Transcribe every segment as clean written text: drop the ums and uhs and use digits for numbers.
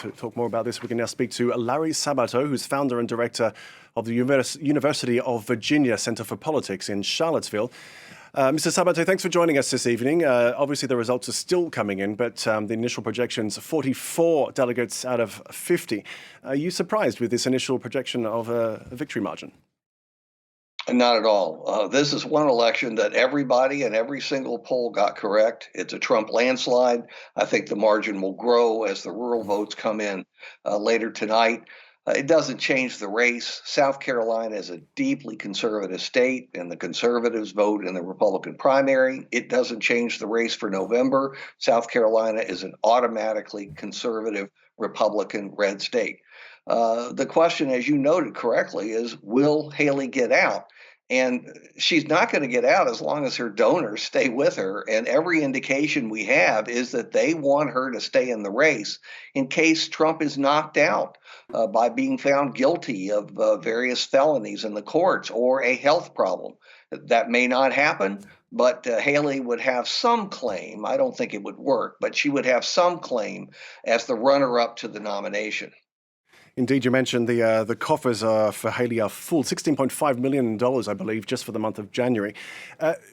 to talk more about this, we can now speak to Larry Sabato, who's founder and director of the University of Virginia Center for Politics in Charlottesville. Mr. Sabato, thanks for joining us this evening. Obviously, the results are still coming in, but the initial projections, 44 delegates out of 50. Are you surprised with this initial projection of a victory margin? Not at all. This is one election that everybody and every single poll got correct. It's a Trump landslide. I think the margin will grow as the rural votes come in later tonight. It doesn't change the race. South Carolina is a deeply conservative state, and the conservatives vote in the Republican primary. It doesn't change the race for November. South Carolina is an automatically conservative Republican red state. The question, as you noted correctly, is will Haley get out? And she's not going to get out as long as her donors stay with her. And every indication we have is that they want her to stay in the race in case Trump is knocked out by being found guilty of various felonies in the courts or a health problem. That may not happen, but Haley would have some claim. I don't think it would work, but she would have some claim as the runner-up to the nomination. Indeed, you mentioned the coffers for Haley are full, $16.5 million, I believe, just for the month of January.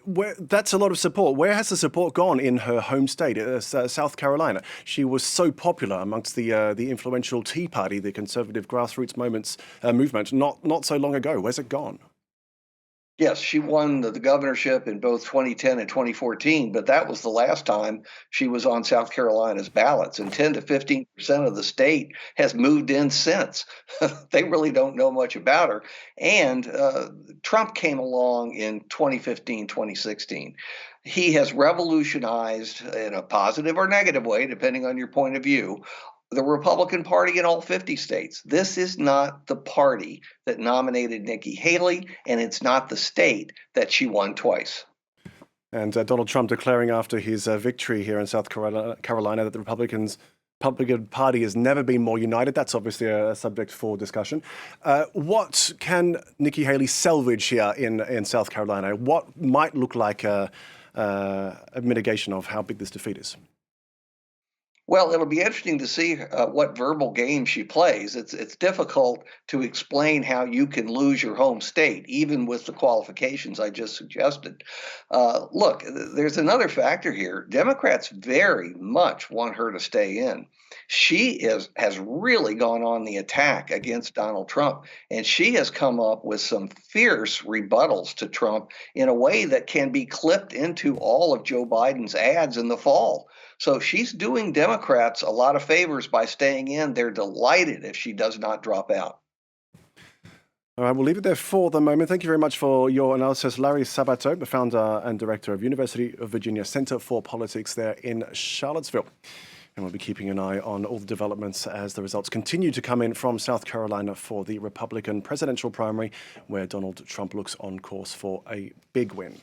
That's a lot of support. Where has the support gone in her home state, South Carolina? She was so popular amongst the influential Tea Party, the conservative grassroots movement, not so long ago. Where's it gone? Yes, she won the governorship in both 2010 and 2014, but that was the last time she was on South Carolina's ballots. And 10 to 15% of the state has moved in since. They really don't know much about her. And Trump came along in 2015, 2016. He has revolutionized, in a positive or negative way, depending on your point of view, the Republican Party in all 50 states. This is not the party that nominated Nikki Haley, and it's not the state that she won twice. And Donald Trump declaring after his victory here in South Carolina that the Republican Party has never been more united. That's obviously a subject for discussion. What can Nikki Haley salvage here in South Carolina? What might look like a mitigation of how big this defeat is? Well, it'll be interesting to see what verbal game she plays. It's difficult to explain how you can lose your home state, even with the qualifications I just suggested. Look, there's another factor here. Democrats very much want her to stay in. She has really gone on the attack against Donald Trump, and she has come up with some fierce rebuttals to Trump in a way that can be clipped into all of Joe Biden's ads in the fall. So she's doing Democrats a lot of favors by staying in. They're delighted if she does not drop out. All right, we'll leave it there for the moment. Thank you very much for your analysis. Larry Sabato, the founder and director of University of Virginia Center for Politics there in Charlottesville. And we'll be keeping an eye on all the developments as the results continue to come in from South Carolina for the Republican presidential primary, where Donald Trump looks on course for a big win.